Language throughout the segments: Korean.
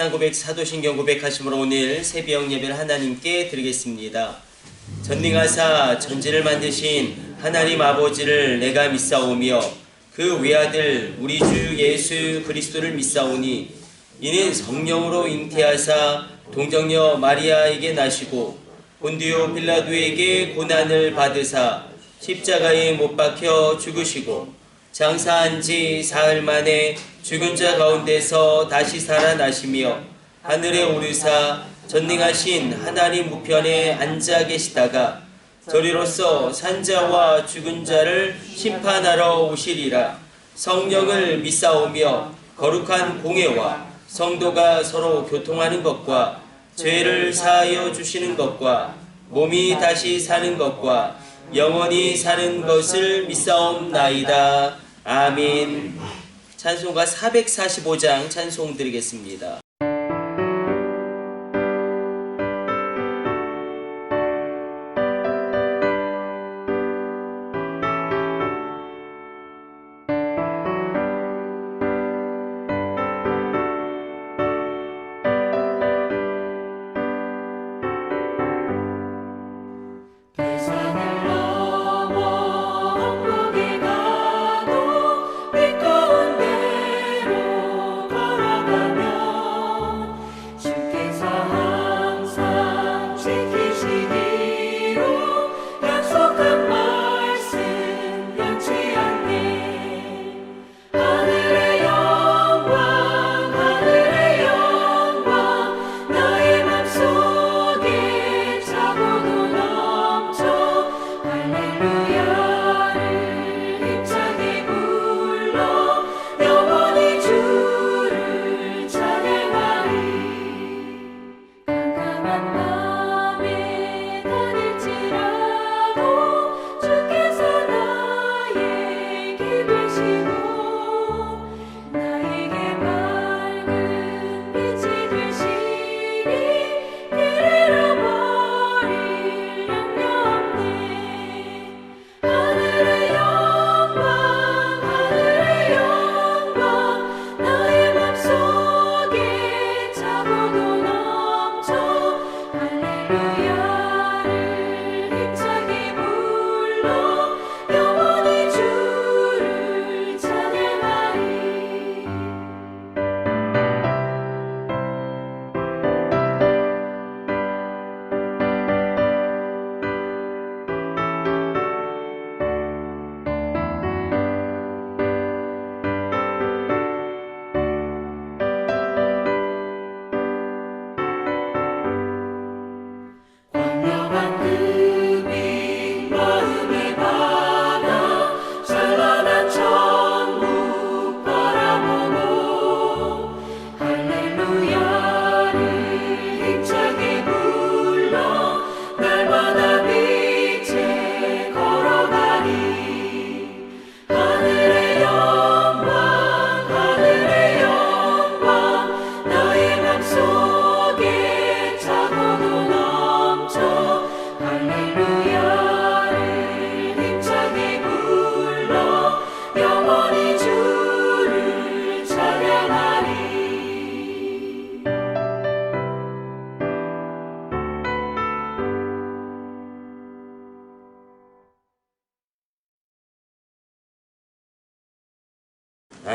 신앙 고백, 사도신경 고백하심으로 오늘 새벽 예배를 하나님께 드리겠습니다. 전능하사 천지를 만드신 하나님 아버지를 내가 믿사오며 그 외아들 우리 주 예수 그리스도를 믿사오니 이는 성령으로 잉태하사 동정녀 마리아에게 나시고 본디오 빌라도에게 고난을 받으사 십자가에 못 박혀 죽으시고 장사한 지 사흘 만에 죽은 자 가운데서 다시 살아나시며 하늘에 오르사 전능하신 하나님 우편에 앉아 계시다가 저리로서 산자와 죽은 자를 심판하러 오시리라. 성령을 믿사오며 거룩한 공회와 성도가 서로 교통하는 것과 죄를 사하여 주시는 것과 몸이 다시 사는 것과 영원히 사는 것을 믿사옵나이다. 아멘. 찬송가 445장 찬송 드리겠습니다.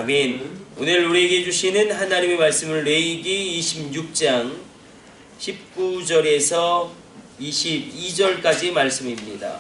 아멘. 오늘 우리에게 주시는 하나님의 말씀은 레위기 26장 19절에서 22절까지 말씀입니다.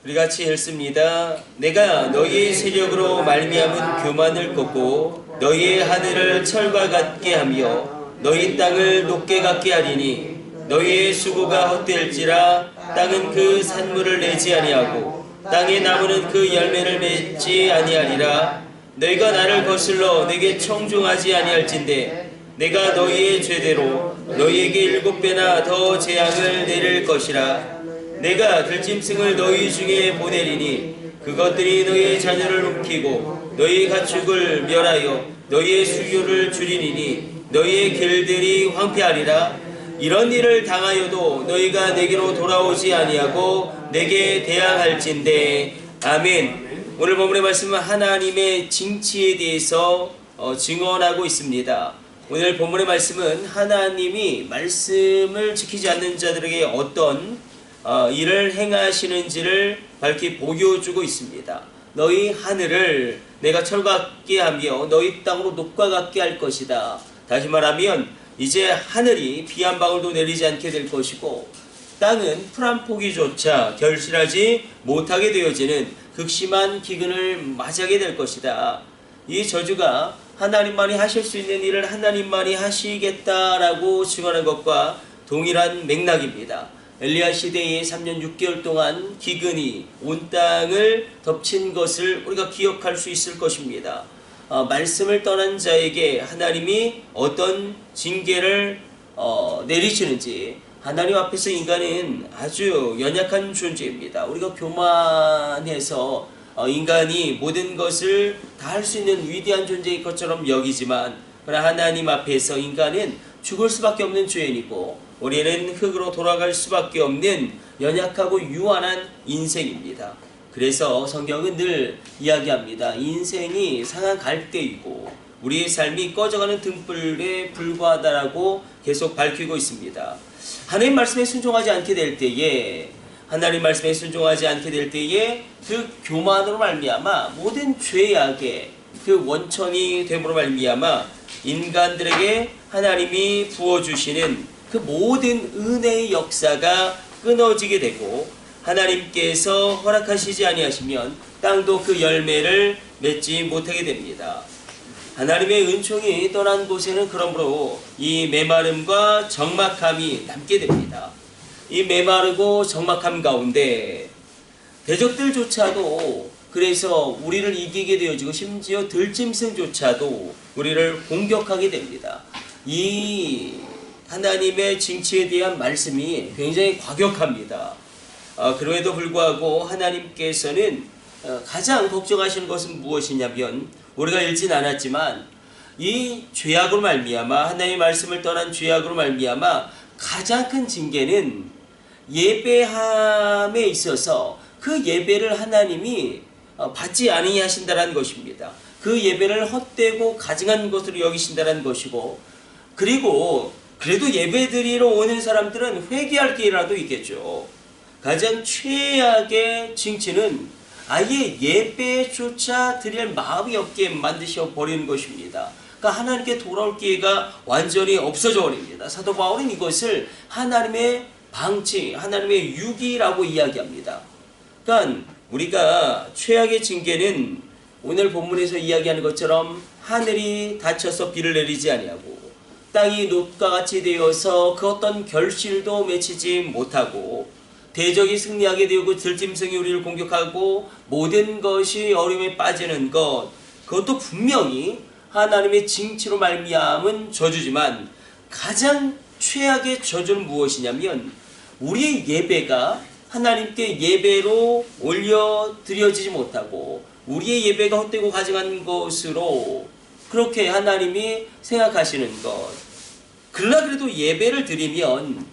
우리 같이 읽습니다. 내가 너희의 세력으로 말미암은 교만을 꺾고 너희의 하늘을 철과 같게 하며 너희 땅을 높게 같게 하리니 너희의 수고가 헛될지라 땅은 그 산물을 내지 아니하고 땅의 나무는 그 열매를 맺지 아니하리라. 너희가 나를 거슬러 내게 청종하지 아니할진대 내가 너희의 죄대로 너희에게 7배나 더 재앙을 내릴 것이라. 내가 들짐승을 너희 중에 보내리니 그것들이 너희의 자녀를 움키고 너희 가축을 멸하여 너희의 수요를 줄이리니 너희의 길들이 황폐하리라. 이런 일을 당하여도 너희가 내게로 돌아오지 아니하고 내게 대항할진대. 아멘. 오늘 본문의 말씀은 하나님의 징치에 대해서 증언하고 있습니다. 오늘 본문의 말씀은 하나님이 말씀을 지키지 않는 자들에게 어떤 일을 행하시는지를 밝히 보여주고 있습니다. 너희 하늘을 내가 철과 같게 하며 너희 땅으로 녹과 같게 할 것이다. 다시 말하면 이제 하늘이 비 한 방울도 내리지 않게 될 것이고 땅은 풀 한 포기조차 결실하지 못하게 되어지는 극심한 기근을 맞이하게 될 것이다. 이 저주가 하나님만이 하실 수 있는 일을 하나님만이 하시겠다라고 증언한 것과 동일한 맥락입니다. 엘리야 시대에 3년 6개월 동안 기근이 온 땅을 덮친 것을 우리가 기억할 수 있을 것입니다. 말씀을 떠난 자에게 하나님이 어떤 징계를 내리시는지, 하나님 앞에서 인간은 아주 연약한 존재입니다. 우리가 교만해서 인간이 모든 것을 다 할 수 있는 위대한 존재일 것처럼 여기지만, 그러나 하나님 앞에서 인간은 죽을 수밖에 없는 죄인이고 우리는 흙으로 돌아갈 수밖에 없는 연약하고 유한한 인생입니다. 그래서 성경은 늘 이야기합니다. 인생이 상한 갈대이고 우리의 삶이 꺼져가는 등불에 불과하다라고 계속 밝히고 있습니다. 하나님 말씀에 순종하지 않게 될 때에, 하나님 말씀에 순종하지 않게 될 때에 그 교만으로 말미암아 모든 죄악의 그 원천이 됨으로 말미암아 인간들에게 하나님이 부어주시는 그 모든 은혜의 역사가 끊어지게 되고, 하나님께서 허락하시지 아니하시면 땅도 그 열매를 맺지 못하게 됩니다. 하나님의 은총이 떠난 곳에는 그러므로 이 메마름과 적막함이 남게 됩니다. 이 메마르고 적막함 가운데 대적들조차도 그래서 우리를 이기게 되어지고 심지어 들짐승조차도 우리를 공격하게 됩니다. 이 하나님의 징치에 대한 말씀이 굉장히 과격합니다. 그럼에도 불구하고 하나님께서는 가장 걱정하시는 것은 무엇이냐면, 우리가 읽진 않았지만 이 죄악으로 말미암아, 하나님의 말씀을 떠난 죄악으로 말미암아 가장 큰 징계는 예배함에 있어서 그 예배를 하나님이 받지 아니하신다는 것입니다. 그 예배를 헛되고 가증한 것으로 여기신다는 것이고, 그리고 그래도 예배드리러 오는 사람들은 회개할 기회라도 있겠죠. 가장 최악의 징치는 아예 예배조차 드릴 마음이 없게 만드셔 버리는 것입니다. 그러니까 하나님께 돌아올 기회가 완전히 없어져 버립니다. 사도 바울은 이것을 하나님의 방치, 하나님의 유기라고 이야기합니다. 그러니까 우리가 최악의 징계는 오늘 본문에서 이야기하는 것처럼 하늘이 닫혀서 비를 내리지 아니하고 땅이 녹과 같이 되어서 그 어떤 결실도 맺히지 못하고 대적이 승리하게 되고 들짐승이 우리를 공격하고 모든 것이 어려움에 빠지는 것, 그것도 분명히 하나님의 징치로 말미암은 저주지만 가장 최악의 저주는 무엇이냐면 우리의 예배가 하나님께 예배로 올려드려지지 못하고 우리의 예배가 헛되고 가증한 것으로 그렇게 하나님이 생각하시는 것. 그러나 그래도 예배를 드리면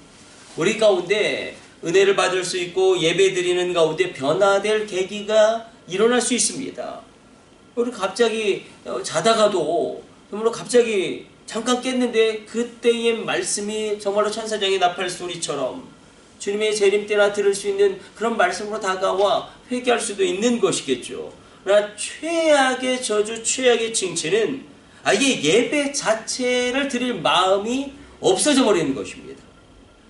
우리 가운데 은혜를 받을 수 있고 예배 드리는 가운데 변화될 계기가 일어날 수 있습니다. 우리 갑자기 자다가도 정말로 갑자기 잠깐 깼는데 그때의 말씀이 정말로 천사장의 나팔 소리처럼 주님의 재림 때나 들을 수 있는 그런 말씀으로 다가와 회개할 수도 있는 것이겠죠. 그러나 최악의 저주, 최악의 징치는 아예 예배 자체를 드릴 마음이 없어져 버리는 것입니다.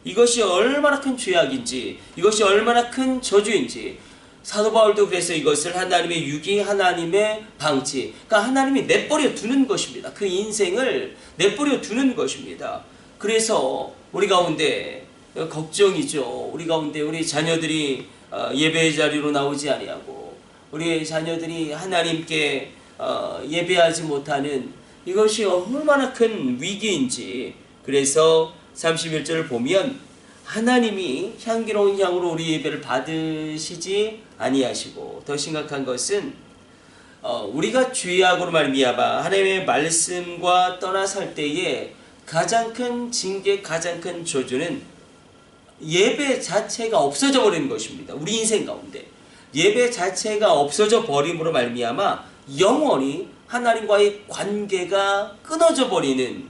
이것이 얼마나 큰 죄악인지, 이것이 얼마나 큰 저주인지 사도 바울도 그래서 이것을 하나님의 유기, 하나님의 방치, 그러니까 하나님이 내버려 두는 것입니다. 그 인생을 내버려 두는 것입니다. 그래서 우리 가운데 걱정이죠. 우리 가운데 우리 자녀들이 예배의 자리로 나오지 아니하고 우리 자녀들이 하나님께 예배하지 못하는 이것이 얼마나 큰 위기인지. 그래서 31절을 보면 하나님이 향기로운 향으로 우리 예배를 받으시지 아니하시고, 더 심각한 것은 우리가 죄악으로 말미암아 하나님의 말씀과 떠나 살 때에 가장 큰 징계, 가장 큰 저주는 예배 자체가 없어져 버리는 것입니다. 우리 인생 가운데 예배 자체가 없어져 버림으로 말미암아 영원히 하나님과의 관계가 끊어져 버리는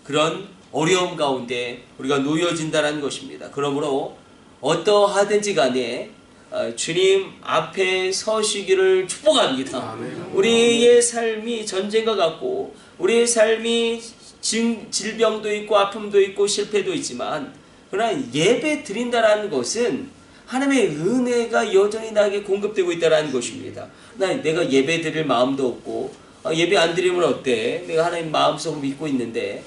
그런 어려움 가운데 우리가 놓여진다는 것입니다. 그러므로 어떠하든지 간에 주님 앞에 서시기를 축복합니다. 우리의 삶이 전쟁과 같고 우리의 삶이 질병도 있고 아픔도 있고 실패도 있지만 그러나 예배 드린다라는 것은 하나님의 은혜가 여전히 나에게 공급되고 있다는 것입니다. 내가 예배 드릴 마음도 없고 예배 안 드리면 어때? 내가 하나님 마음속으로 믿고 있는데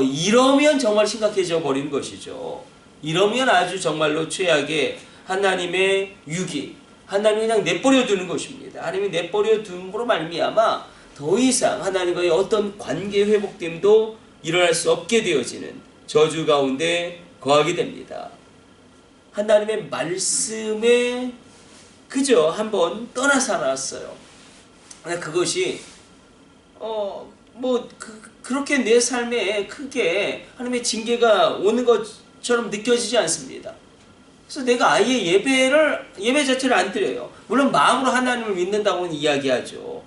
이러면 정말 심각해져 버리는 것이죠. 이러면 아주 정말로 최악의 하나님의 유기, 하나님이 그냥 내버려 두는 것입니다. 하나님이 내버려 둠으로 말미암아 더 이상 하나님과의 어떤 관계 회복됨도 일어날 수 없게 되어지는 저주 가운데 거하게 됩니다. 하나님의 말씀에 그저 한번 떠나 살았어요. 그것이 그렇게 내 삶에 크게 하나님의 징계가 오는 것처럼 느껴지지 않습니다. 그래서 내가 아예 예배 자체를 안 드려요. 물론 마음으로 하나님을 믿는다고는 이야기하죠.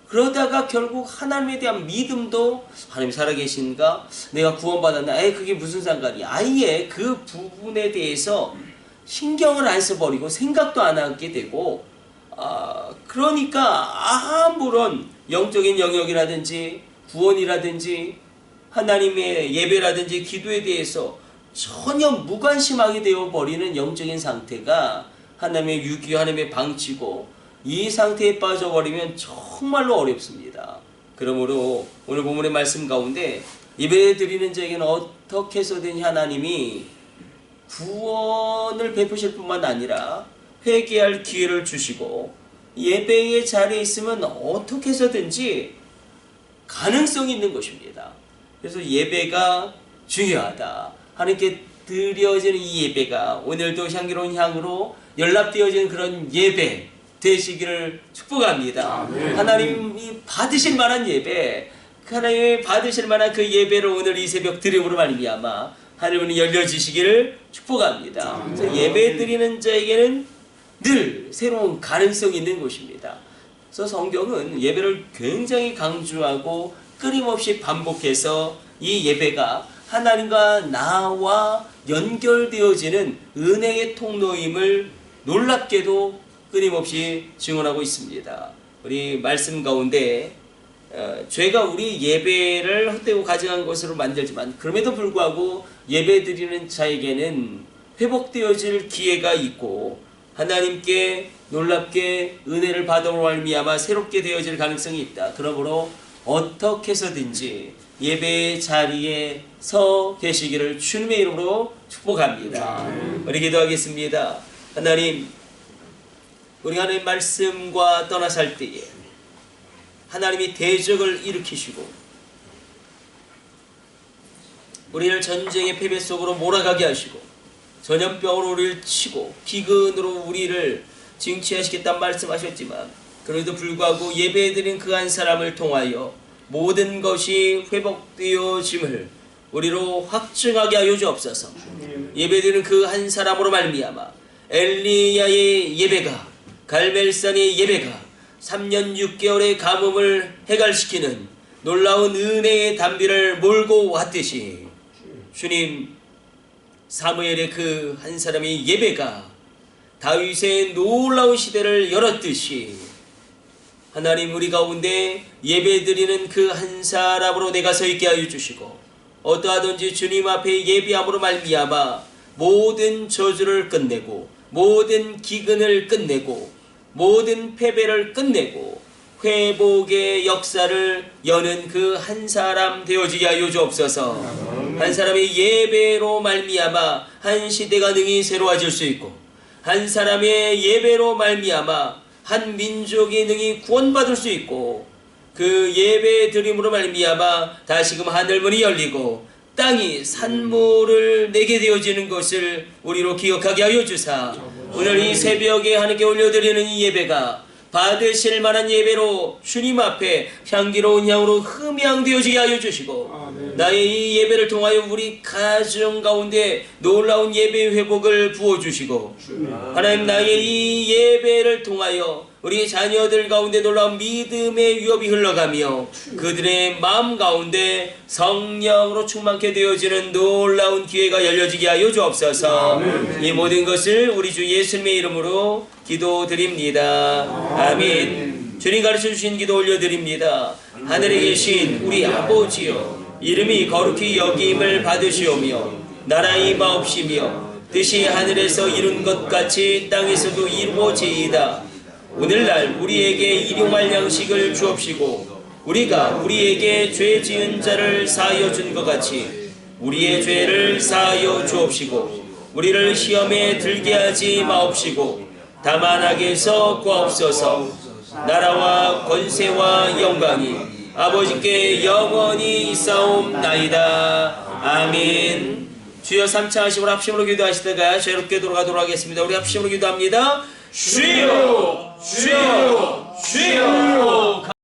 그러다가 결국 하나님에 대한 믿음도 하나님 살아계신가? 내가 구원받았나? 그게 무슨 상관이야? 아예 그 부분에 대해서 신경을 안 써버리고 생각도 안 하게 되고 그러니까 아무런 영적인 영역이라든지 구원이라든지 하나님의 예배라든지 기도에 대해서 전혀 무관심하게 되어버리는 영적인 상태가 하나님의 유기, 하나님의 방치고 이 상태에 빠져버리면 정말로 어렵습니다. 그러므로 오늘 본문의 말씀 가운데 예배 드리는 자에게는 어떻게 해서든 하나님이 구원을 베푸실 뿐만 아니라 회개할 기회를 주시고 예배의 자리에 있으면 어떻게 해서든지 가능성이 있는 것입니다. 그래서 예배가 중요하다. 하나님께 드려지는 이 예배가 오늘도 향기로운 향으로 연락되어지는 그런 예배 되시기를 축복합니다. 아멘. 하나님이 받으실 만한 예배, 하나님이 받으실 만한 그 예배를 오늘 이 새벽 드림으로 말미암아 하나님은 열려지시기를 축복합니다. 그래서 예배 드리는 자에게는 늘 새로운 가능성이 있는 것입니다. 그래서 성경은 예배를 굉장히 강조하고 끊임없이 반복해서 이 예배가 하나님과 나와 연결되어지는 은혜의 통로임을 놀랍게도 끊임없이 증언하고 있습니다. 우리 말씀 가운데 죄가 우리 예배를 헛되고 가증한 것으로 만들지만 그럼에도 불구하고 예배 드리는 자에게는 회복되어질 기회가 있고 하나님께 놀랍게 은혜를 받음으로 말미암아 새롭게 되어질 가능성이 있다. 그러므로 어떻게 해서든지 예배의 자리에 서 계시기를 주님의 이름으로 축복합니다. 우리 기도하겠습니다. 하나님, 우리 하나님 말씀과 떠나 살 때에 하나님이 대적을 일으키시고 우리를 전쟁의 패배 속으로 몰아가게 하시고 전염병으로 우리를 치고 기근으로 우리를 징치하시겠다는 말씀하셨지만 그래도 불구하고 예배드린 그 한 사람을 통하여 모든 것이 회복되어짐을 우리로 확증하게 하여 주옵소서. 예배드리는 그 한 사람으로 말미암아 엘리야의 예배가, 갈멜산의 예배가 3년 6개월의 가뭄을 해갈시키는 놀라운 은혜의 담비를 몰고 왔듯이 주님, 사무엘의 그 한 사람의 예배가 다윗의 놀라운 시대를 열었듯이 하나님, 우리 가운데 예배드리는 그 한 사람으로 내가 서 있게 하여 주시고 어떠하든지 주님 앞에 예배함으로 말미암아 모든 저주를 끝내고 모든 기근을 끝내고 모든 패배를 끝내고 회복의 역사를 여는 그 한 사람 되어지게 하여 주옵소서. 한 사람의 예배로 말미암아 한 시대가 능히 새로워질 수 있고 한 사람의 예배로 말미암아 한 민족이 능히 구원받을 수 있고 그 예배 드림으로 말미암아 다시금 하늘문이 열리고 땅이 산물을 내게 되어지는 것을 우리로 기억하게 하여 주사 오늘 이 새벽에 하나님께 올려드리는 이 예배가 받으실 만한 예배로 주님 앞에 향기로운 향으로 흠양되어지게 하여 주시고 나의 이 예배를 통하여 우리 가정 가운데 놀라운 예배 회복을 부어주시고 하나님 나의 이 예배를 통하여 우리 자녀들 가운데 놀라운 믿음의 위협이 흘러가며 그들의 마음 가운데 성령으로 충만케 되어지는 놀라운 기회가 열려지게 하여 주옵소서. 이 모든 것을 우리 주 예수님의 이름으로 기도드립니다. 아멘. 주님 가르쳐 주신 기도 올려드립니다. 하늘에 계신 우리 아버지여, 이름이 거룩히 여김을 받으시오며 나라의 마옵시며 뜻이 하늘에서 이룬 것 같이 땅에서도 이루어지이다. 오늘날 우리에게 일용할 양식을 주옵시고 우리가 우리에게 죄 지은 자를 사하여 준 것 같이 우리의 죄를 사하여 주옵시고 우리를 시험에 들게 하지 마옵시고 다만 악에서 구하옵소서. 나라와 권세와 영광이 아버지께 영원히 있사옵나이다. 아멘. 주여 3차 하심으로 합심으로 기도하시다가 자유롭게 돌아가도록 하겠습니다. 우리 합심으로 기도합니다. 주여 주여 주여